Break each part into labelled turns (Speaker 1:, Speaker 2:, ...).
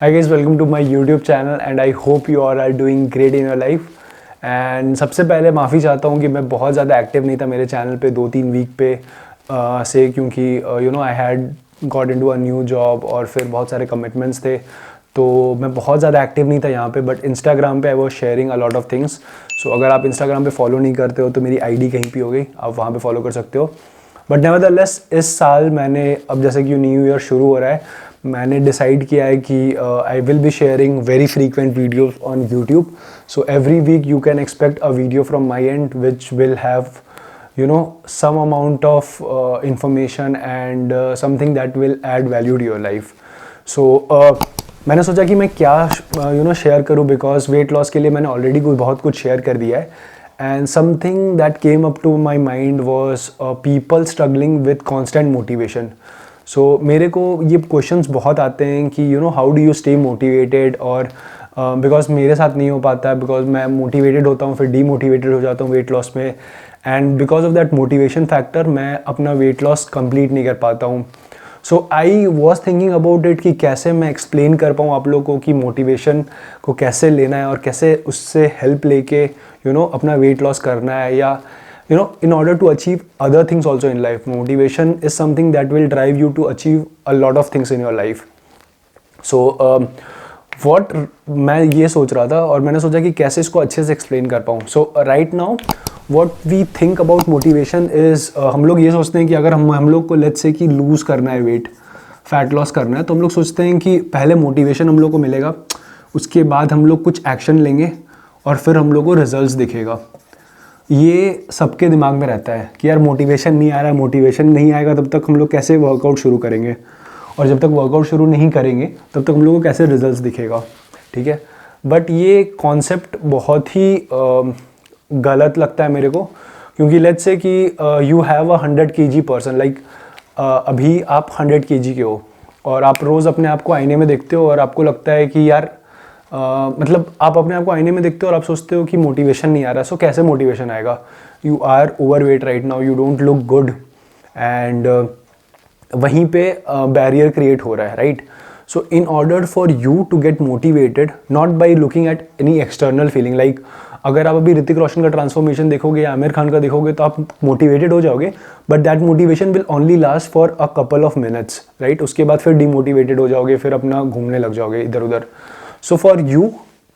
Speaker 1: Hi guys, welcome to my YouTube channel and I hope you all are doing great in your life. And सबसे पहले माफ़ी चाहता हूँ कि मैं बहुत ज़्यादा एक्टिव नहीं था मेरे चैनल पे 2-3 वीक पे से, क्योंकि I had got into a new job और फिर बहुत सारे कमिटमेंट्स थे, तो मैं बहुत ज़्यादा एक्टिव नहीं था यहाँ पे. बट इंस्टाग्राम पे I was sharing a lot of things. So अगर आप इंस्टाग्राम पे फॉलो नहीं करते हो तो मेरी आईडी कहीं पे हो गई, आप वहाँ पे फॉलो कर सकते हो. बट नेवरदलेस इस साल मैंने, अब जैसे कि न्यू ईयर शुरू हो रहा है, मैंने डिसाइड किया है कि I will be sharing very frequent videos on YouTube. So every week you can expect a video from my end which will have some amount of information and something that will add value to your life. So मैंने सोचा कि मैं क्या share करूँ, because weight loss के लिए मैंने already बहुत कुछ शेयर कर दिया है. And something that came up to my mind was people struggling with constant motivation. So मेरे को ये क्वेश्चंस बहुत आते हैं कि how do you stay motivated, और बिकॉज मेरे साथ नहीं हो पाता है, बिकॉज मैं मोटिवेटेड होता हूँ फिर डीमोटिवेटेड हो जाता हूँ वेट लॉस में. And because of that motivation factor मैं अपना वेट लॉस कंप्लीट नहीं कर पाता हूँ. So I was thinking about it कि कैसे मैं एक्सप्लेन कर पाऊँ आप लोगों को कि मोटिवेशन को कैसे लेना है और कैसे उससे हेल्प लेके अपना वेट लॉस करना है, या in order to achieve other things also in life. Motivation is something that will drive you to achieve a lot of things in your life. So what मैं ये सोच रहा था और मैंने सोचा कि कैसे इसको अच्छे से एक्सप्लेन कर पाऊँ. So right now what we think about motivation is हम लोग ये सोचते हैं कि अगर हम लोग को लेट्स से कि लूज़ करना है वेट, फैट लॉस करना है, तो हम लोग सोचते हैं कि पहले मोटिवेशन हम लोग को मिलेगा, उसके बाद हम लोग कुछ एक्शन लेंगे और फिर हम लोग को रिजल्ट्स दिखेगा. ये सबके दिमाग में रहता है कि यार मोटिवेशन नहीं आ रहा है, मोटिवेशन नहीं आएगा तब तक हम लोग कैसे वर्कआउट शुरू करेंगे, और जब तक वर्कआउट शुरू नहीं करेंगे तब तक हम लोग को कैसे रिजल्ट्स दिखेगा. ठीक है, बट ये कॉन्सेप्ट बहुत ही गलत लगता है मेरे को, क्योंकि लेट्स से कि you have a 100 kg person, like अभी आप 100 kg के हो और आप रोज़ अपने आप को आईने में देखते हो और आपको लगता है कि यार मतलब आप अपने आप को आईने में देखते हो और आप सोचते हो कि मोटिवेशन नहीं आ रहा. सो कैसे मोटिवेशन आएगा? You are overweight right now, you don't look good, and वहीं पे बैरियर क्रिएट हो रहा है, right. So in order for you to get motivated, not by looking at any external feeling, like अगर आप अभी ऋतिक रोशन का ट्रांसफॉर्मेशन देखोगे या आमिर खान का देखोगे तो आप मोटिवेटेड हो जाओगे, but that motivation will only last for a couple of minutes, right. उसके बाद फिर डिमोटिवेटेड हो जाओगे, फिर अपना घूमने लग जाओगे इधर उधर. So for you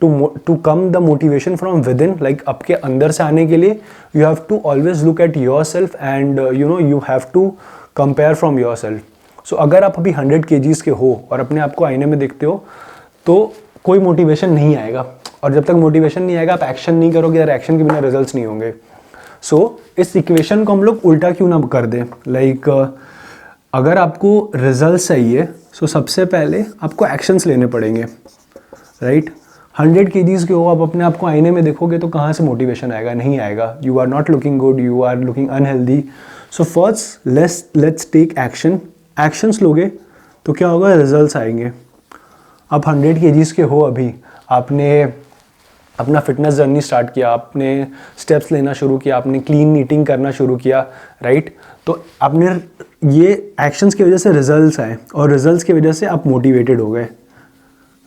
Speaker 1: to come the motivation from within, like आपके अंदर से आने के लिए, you have to always look at yourself and you have to compare from yourself. So अगर आप अभी 100 kgs के हो और अपने आप को आईने में देखते हो तो कोई मोटिवेशन नहीं आएगा, और जब तक मोटिवेशन नहीं आएगा आप एक्शन नहीं करोगे, यार एक्शन के बिना रिजल्ट्स नहीं होंगे. सो इस इक्वेशन को हम लोग उल्टा क्यों ना कर दें, लाइक अगर आपको रिजल्ट चाहिए सो सबसे पहले आपको एक्शंस लेने पड़ेंगे, राइट. 100 kgs के हो, आप अपने आप को आईने में देखोगे तो कहाँ से मोटिवेशन आएगा? नहीं आएगा. You are not looking good, you are looking unhealthy. So first let's take action. Actions लोगे तो क्या होगा? रिजल्ट्स आएंगे. आप 100 kgs के हो, अभी आपने अपना फिटनेस जर्नी स्टार्ट किया, आपने स्टेप्स लेना शुरू किया, आपने क्लीन ईटिंग करना शुरू किया, राइट. तो आपने ये एक्शंस की वजह से रिजल्ट्स आए और रिजल्ट्स की वजह से आप मोटिवेटेड हो गए,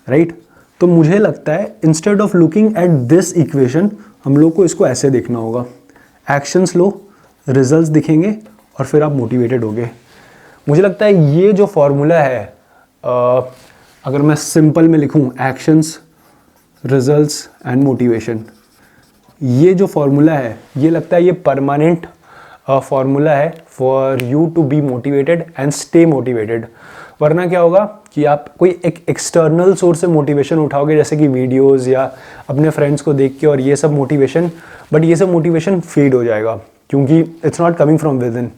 Speaker 1: राइट. तो मुझे लगता है instead of looking at this equation हम लोग को इसको ऐसे देखना होगा. एक्शंस लो, रिजल्ट्स दिखेंगे और फिर आप मोटिवेटेड होगे. मुझे लगता है ये जो फॉर्मूला है, अगर मैं सिंपल में लिखूं, एक्शंस, रिजल्ट्स एंड मोटिवेशन, ये जो फॉर्मूला है, ये लगता है ये परमानेंट फॉर्मूला है for you to be motivated and stay motivated. वरना क्या होगा कि आप कोई एक एक्सटर्नल सोर्स से मोटिवेशन उठाओगे, जैसे कि वीडियोस या अपने फ्रेंड्स को देख के, और ये सब मोटिवेशन, बट ये सब मोटिवेशन फेड हो जाएगा, क्योंकि it's not coming from with in.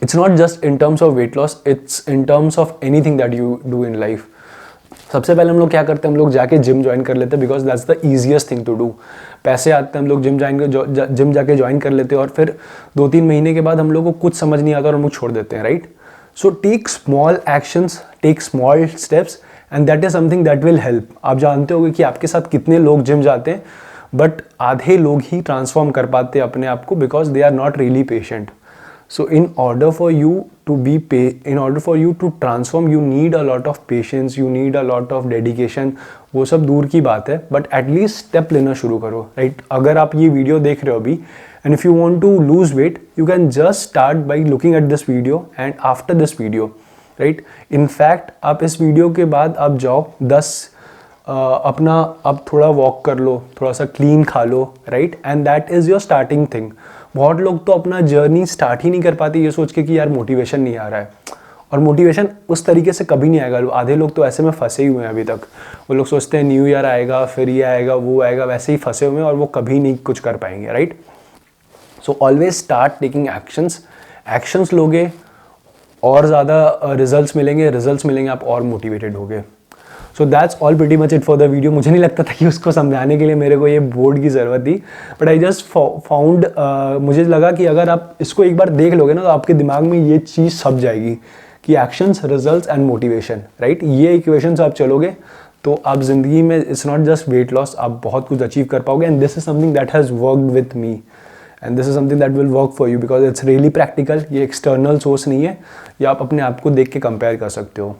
Speaker 1: It's not just in terms of weight loss, it's in terms of anything that you do in life. सबसे पहले हम लोग क्या करते हैं? हम लोग जाके जिम ज्वाइन कर लेते हैं, because that's the easiest thing to do. पैसे आते हैं, हम लोग जिम जाके ज्वाइन कर लेते हैं, और फिर 2-3 महीने के बाद हम लोग को कुछ समझ नहीं आता और हम लोग छोड़ देते हैं, right. So take small actions, take small steps, and that is something that will help. आप जानते होंगे कि आपके साथ कितने लोग जिम जाते हैं, बट आधे लोग ही ट्रांसफॉर्म कर पाते हैं अपने आप को, because they are not really patient. So in order for you to transform, you need a lot of patience, you need a lot of dedication. वो सब दूर की बात है, but at least step लेना शुरू करो, right? अगर आप ये वीडियो देख रहे हो अभी, and if you want to lose weight, you can just start by looking at this video and after this video, right? In fact, आप इस वीडियो के बाद आप जाओ 10 अपना आप थोड़ा वॉक कर लो, थोड़ा सा क्लीन खा लो, right? And that is your starting thing. बहुत लोग तो अपना जर्नी स्टार्ट ही नहीं कर पाते ये सोच के कि यार मोटिवेशन नहीं आ रहा है, और मोटिवेशन उस तरीके से कभी नहीं आएगा. आधे लोग तो ऐसे में फंसे ही हुए हैं अभी तक. वो लोग सोचते हैं न्यू ईयर आएगा, फिर ये आएगा, वो आएगा, वैसे ही फंसे हुए हैं और वो कभी नहीं कुछ कर पाएंगे, right? So always start taking actions लोगे और ज़्यादा रिजल्ट्स मिलेंगे, आप और मोटिवेटेड होगे. So that's all pretty much it for the video. मुझे नहीं लगता था कि उसको समझाने के लिए मेरे को ये बोर्ड की ज़रूरत थी, बट आई जस्ट फाउंड, मुझे लगा कि अगर आप इसको एक बार देख लोगे ना तो आपके दिमाग में ये चीज़ सब जाएगी कि actions, results and motivation, right? ये इक्वेशंस आप चलोगे तो आप ज़िंदगी में it's not just weight loss, आप बहुत कुछ अचीव कर पाओगे. And this is something that has worked with me, and this is something that will work for you because it's really practical. ये एक्सटर्नल सोर्स नहीं है, या आप अपने आप को देख के कंपेयर कर सकते हो.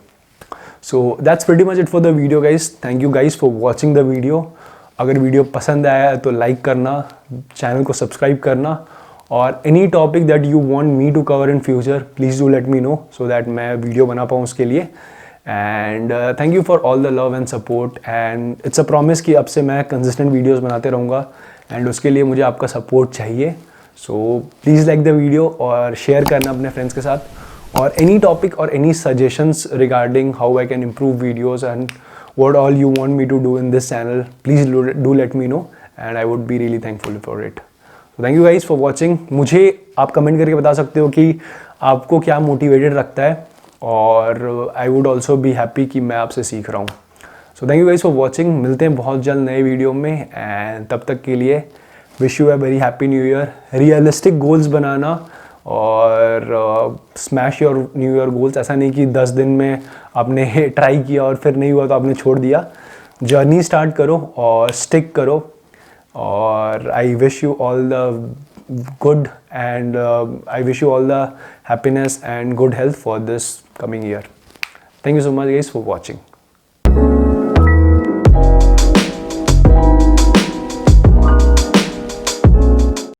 Speaker 1: So that's pretty much it for the video guys. Thank you guys for watching the video. अगर वीडियो पसंद आया तो लाइक करना, चैनल को सब्सक्राइब करना, और any topic that you want me to cover in future, please do let me know so that मैं video बना पाऊँ उसके लिए. And thank you for all the love and support. And it's a promise कि अब से मैं consistent videos बनाते रहूँगा, and उसके लिए मुझे आपका support चाहिए. So please like the video और share करना अपने friends के साथ. Or any topic or any suggestions regarding how I can improve videos and what all you want me to do in this channel, please do let me know, and I would be really thankful for it. So thank you guys for watching. मुझे आप comment करके बता सकते हो कि आपको क्या motivated रखता है, और I would also be happy कि मैं आपसे सीख रहा हूँ. So thank you guys for watching. मिलते हैं बहुत जल्द नए वीडियो में, and तब तक के लिए wish you a very happy new year. Realistic goals बनाना और smash your new year goals. ऐसा नहीं कि 10 दिन में आपने ट्राई किया और फिर नहीं हुआ तो आपने छोड़ दिया. जर्नी स्टार्ट करो और स्टिक करो, और I wish you all the good, and I wish you all the happiness and good health for this coming year. Thank you so much guys for watching.